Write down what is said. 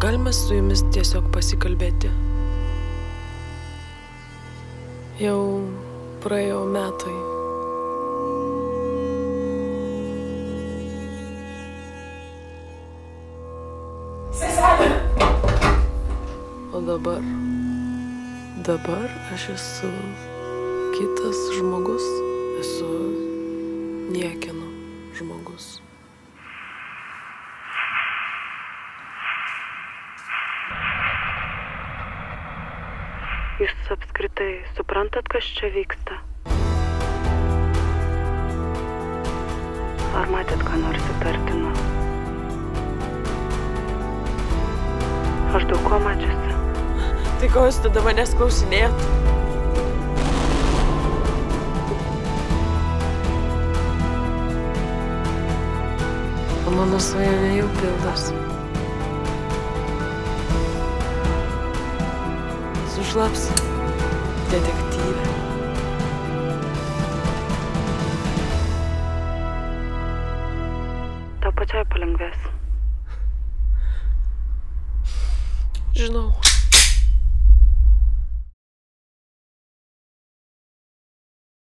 galime su jumis tiesiog pasikalbėti? Jau praėjo metai. Seselė! O dabar aš esu kitas žmogus. Esu niekieno žmogus. Jūs apskritai suprantat, kas čia vyksta? Ar matėt, ką nors įtartino? Aš daug ko mačiusi. Tai ko jūs tada manęs klausinėjat? O mano svajonė jau pildosi. Sušlapsiu detektyvę. Tau pačiai palengvės. Žinau.